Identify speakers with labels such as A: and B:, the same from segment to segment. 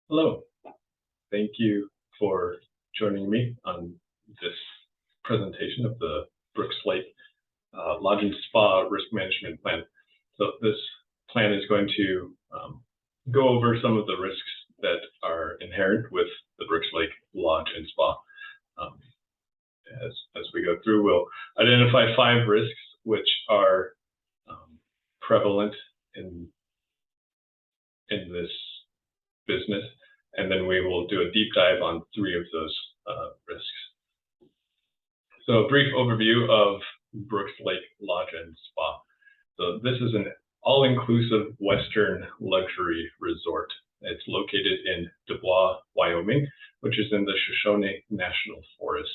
A: Hello, thank you for joining me on this presentation of the Brooks Lake Lodge and Spa Risk Management Plan. So this plan is going to go over some of the risks that are inherent with the Brooks Lake Lodge and Spa. As we go through, we'll identify 5 risks which are prevalent in this business, and then we will do a deep dive on 3 of those risks. So a brief overview of Brooks Lake Lodge and Spa. So this is an all-inclusive Western luxury resort. It's located in Dubois, Wyoming, which is in the Shoshone National Forest.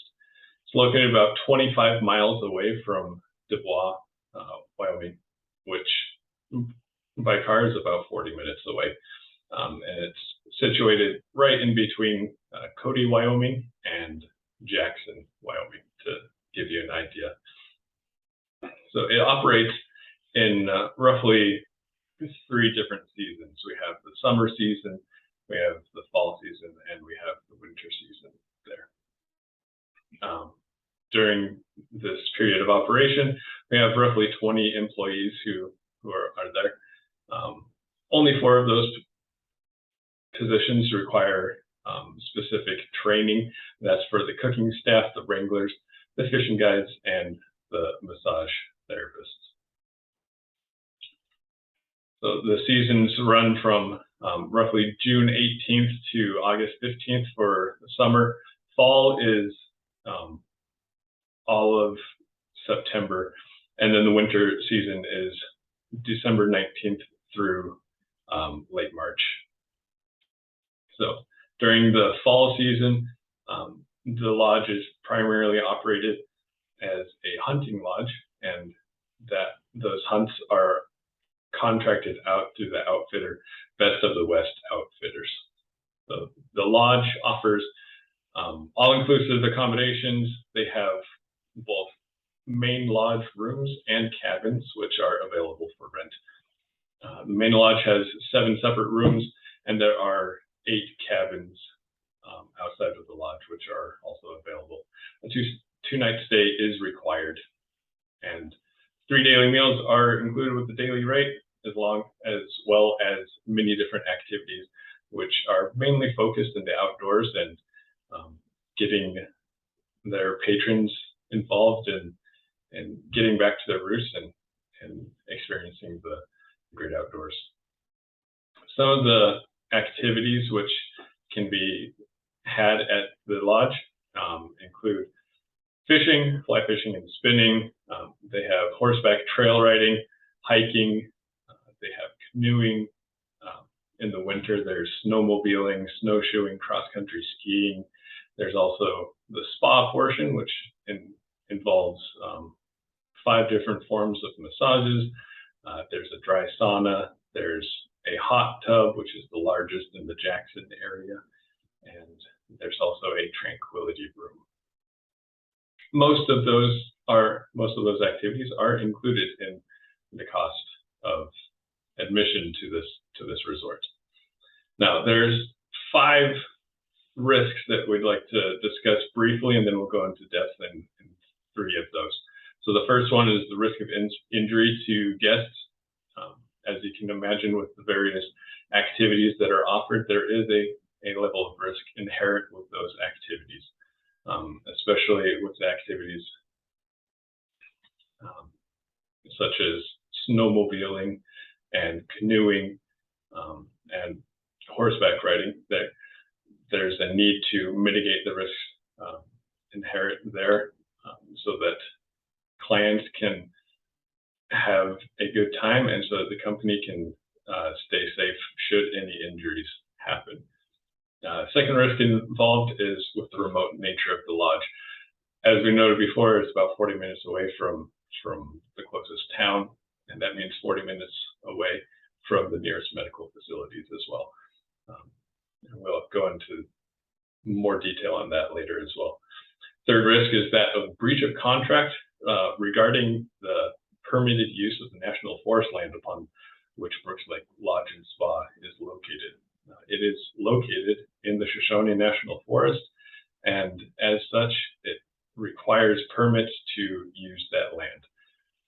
A: It's located about 25 miles away from Dubois, Wyoming, which by car is about 40 minutes away. And it's situated right in between Cody, Wyoming and Jackson, Wyoming, to give you an idea. So it operates in roughly 3 different seasons. We have the summer season, we have the fall season, and we have the winter season there. During this period of operation, we have roughly 20 employees who are there. Only 4 of those positions require specific training. That's for the cooking staff, the wranglers, the fishing guides, and the massage therapists. So the seasons run from roughly June 18th to August 15th for the summer. Fall is all of September, and then the winter season is December 19th through late March. So during the fall season, the lodge is primarily operated as a hunting lodge, and those hunts are contracted out through the outfitter Best of the West Outfitters. So the lodge offers all-inclusive accommodations. They have both main lodge rooms and cabins, which are available for rent. The main lodge has 7 separate rooms, and there are 8 cabins outside of the lodge, which are also available. A 2-night stay is required, and 3 daily meals are included with the daily rate, as well as many different activities, which are mainly focused in the outdoors and getting their patrons involved in getting back to their roots and experiencing the great outdoors. Some of the activities which can be had at the lodge include fishing, fly fishing and spinning. They have horseback trail riding, hiking. They have canoeing. In the winter, there's snowmobiling, snowshoeing, cross-country skiing. There's also the spa portion, which involves 5 different forms of massages. There's a dry sauna. There's a hot tub, which is the largest in the Jackson area, and there's also a tranquility room. Most of those activities are included in the cost of admission to this resort. Now, there's 5 risks that we'd like to discuss briefly, and then we'll go into depth in 3 of those. So the first one is the risk of injury to guests. As you can imagine, with the various activities that are offered, there is a level of risk inherent with those activities, especially with activities such as snowmobiling and canoeing and horseback riding. There's a need to mitigate the risks inherent there so that clients can have a good time, and so that the company can stay safe should any injuries happen. Second risk involved is with the remote nature of the lodge. As we noted before, it's about 40 minutes away from the closest town, and that means 40 minutes away from the nearest medical facilities as well. And we'll go into more detail on that later as well. Third risk is that of breach of contract regarding the permitted use of the National Forest land upon which Brooks Lake Lodge and Spa is located. It is located in the Shoshone National Forest, and as such, it requires permits to use that land.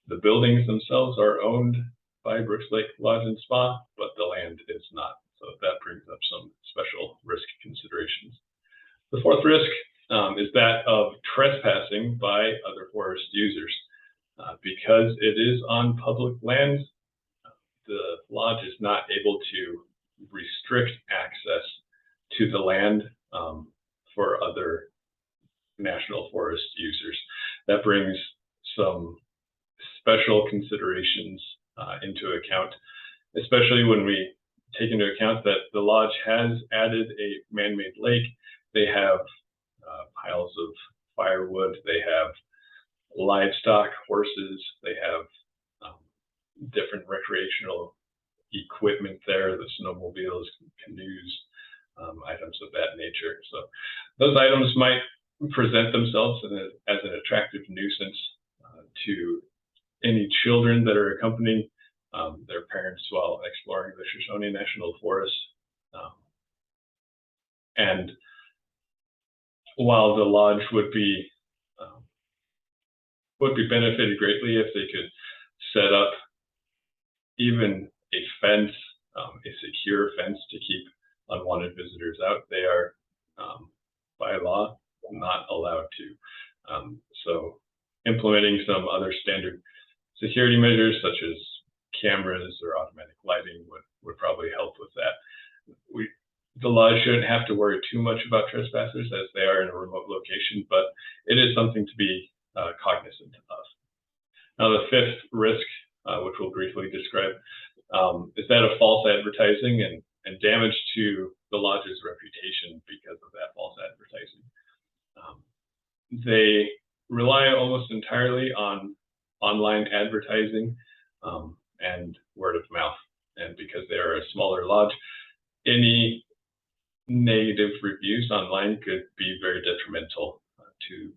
A: The buildings themselves are owned by Brooks Lake Lodge and Spa, but the land is not. So that brings up some special risk considerations. The fourth risk is that of trespassing by other forest users. Because it is on public land, the lodge is not able to restrict access to the land for other national forest users. That brings some special considerations into account, especially when we take into account that the lodge has added a man-made lake. They have piles of firewood, they have livestock, horses, they have different recreational equipment there, the snowmobiles, canoes, items of that nature. So those items might present themselves as an attractive nuisance to any children that are accompanying their parents while exploring the Shoshone National Forest. And while the lodge would be benefited greatly if they could set up even a fence, a secure fence to keep unwanted visitors out, they are by law not allowed to. So implementing some other standard security measures such as cameras or automatic lighting would probably help with that. The lodge shouldn't have to worry too much about trespassers as they are in a remote location, but it is something to be cognizant of. Now, the fifth risk, which we'll briefly describe, is that of false advertising and damage to the lodge's reputation because of that false advertising. They rely almost entirely on online advertising and word of mouth. And because they are a smaller lodge, any negative reviews online could be very detrimental to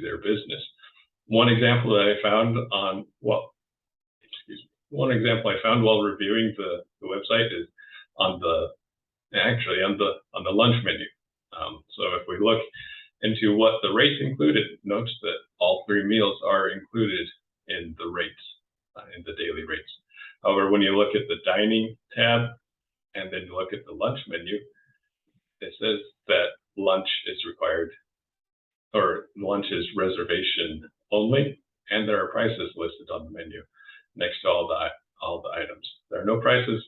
A: their business. One example that I found while reviewing the website is on the lunch menu. So if we look into what the rates include, it notes that all 3 meals are included in the rates, in the daily rates. However, when you look at the dining tab and then you look at the lunch menu, it says that lunch is required, or lunch is reservation only, and there are prices listed on the menu next to all the items. There are no prices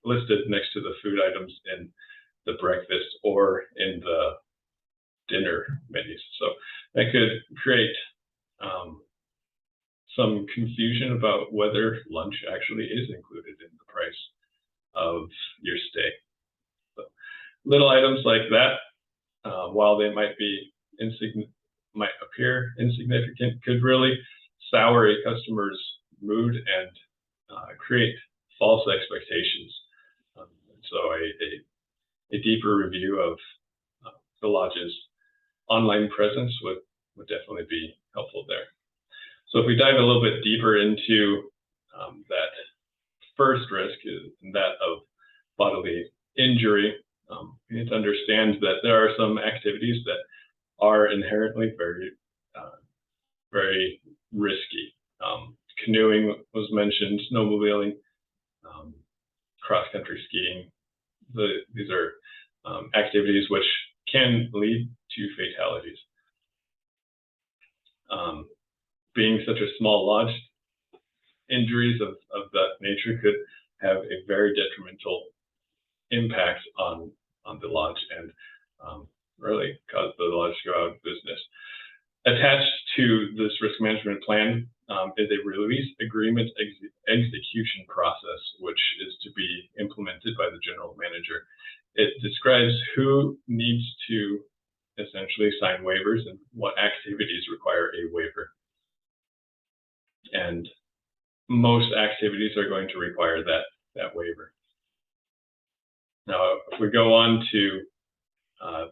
A: listed next to the food items in the breakfast or in the dinner menus. So that could create some confusion about whether lunch actually is included in the price of your stay. So little items like that, while they might appear insignificant, could really sour a customer's mood and create false expectations. So a deeper review of the lodge's online presence would definitely be helpful there. So if we dive a little bit deeper into that first risk, that of bodily injury, we need to understand that there are some activities that are inherently very, very risky. Canoeing was mentioned, snowmobiling, cross-country skiing. These are activities which can lead to fatalities. Being such a small lodge, injuries of that nature could have a very detrimental impact on the lodge and really cause the lodge to go out of business. Attached to this risk management plan is a release agreement execution process, which is to be implemented by the general manager. It describes who needs to essentially sign waivers and what activities require a waiver. And most activities are going to require that waiver. Now, if we go on to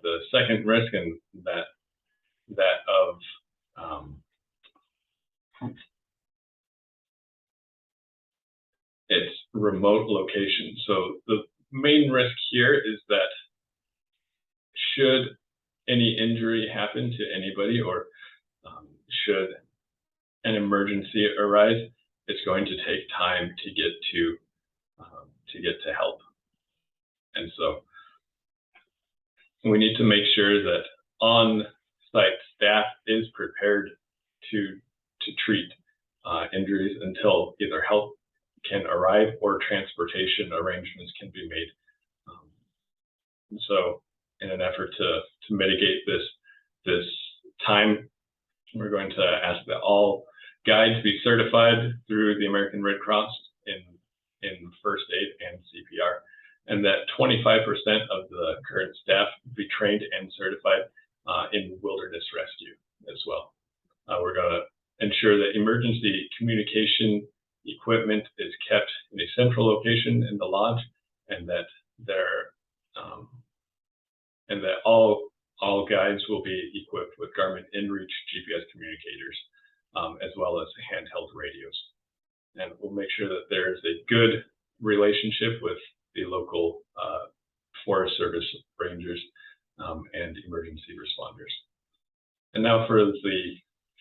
A: the second risk, and that of its remote location. So main risk here is that should any injury happen to anybody, or should an emergency arise, it's going to take time to get to help. And so we need to make sure that on-site staff is prepared to treat injuries until either help can arrive or transportation arrangements can be made. And so in an effort to mitigate this time, we're going to ask that all guides be certified through the American Red Cross in first aid and CPR, and that 25% of the current staff be trained and certified in wilderness rescue as well. We're going to ensure that emergency communication equipment is kept in a central location in the lodge, and that all guides will be equipped with Garmin InReach GPS communicators, as well as handheld radios. And we'll make sure that there is a good relationship with the local Forest Service rangers and emergency responders. And now for the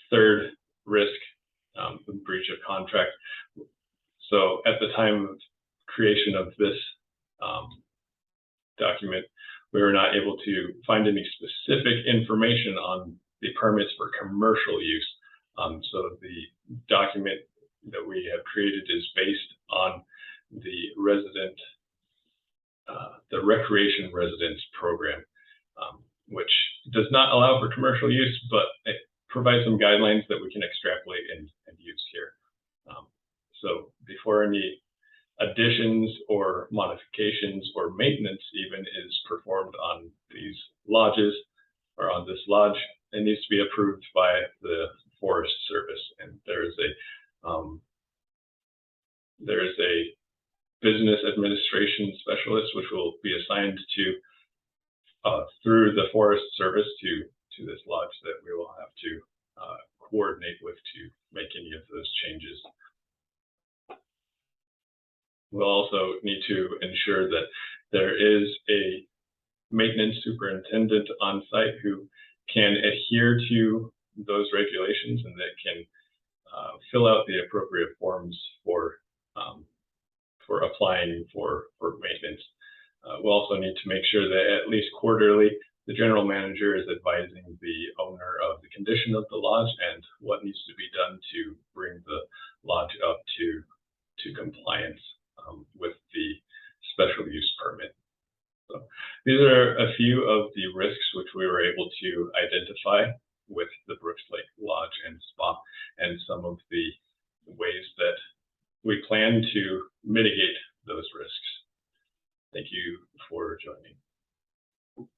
A: third risk, the breach of contract. So at the time of creation of this document, we were not able to find any specific information on the permits for commercial use. So the document that we have created is based on the recreation residence program, which does not allow for commercial use, but it provides some guidelines that we can extrapolate and use here. So before any additions or modifications or maintenance even is performed on these lodges or on this lodge, it needs to be approved by the Forest Service. And there is a business administration specialist which will be assigned to through the Forest Service to this lodge that we will have to coordinate with to make any of those changes. We'll also need to ensure that there is a maintenance superintendent on site who can adhere to those regulations and that can fill out the appropriate forms for applying for maintenance. We'll also need to make sure that at least quarterly, the general manager is advising the owner of the condition of the lodge and what needs to be done to bring the lodge up to compliance with the special use permit. So these are a few of the risks which we were able to identify with the Brooks Lake Lodge and Spa, and some of the ways that we plan to mitigate those risks. Thank you for joining.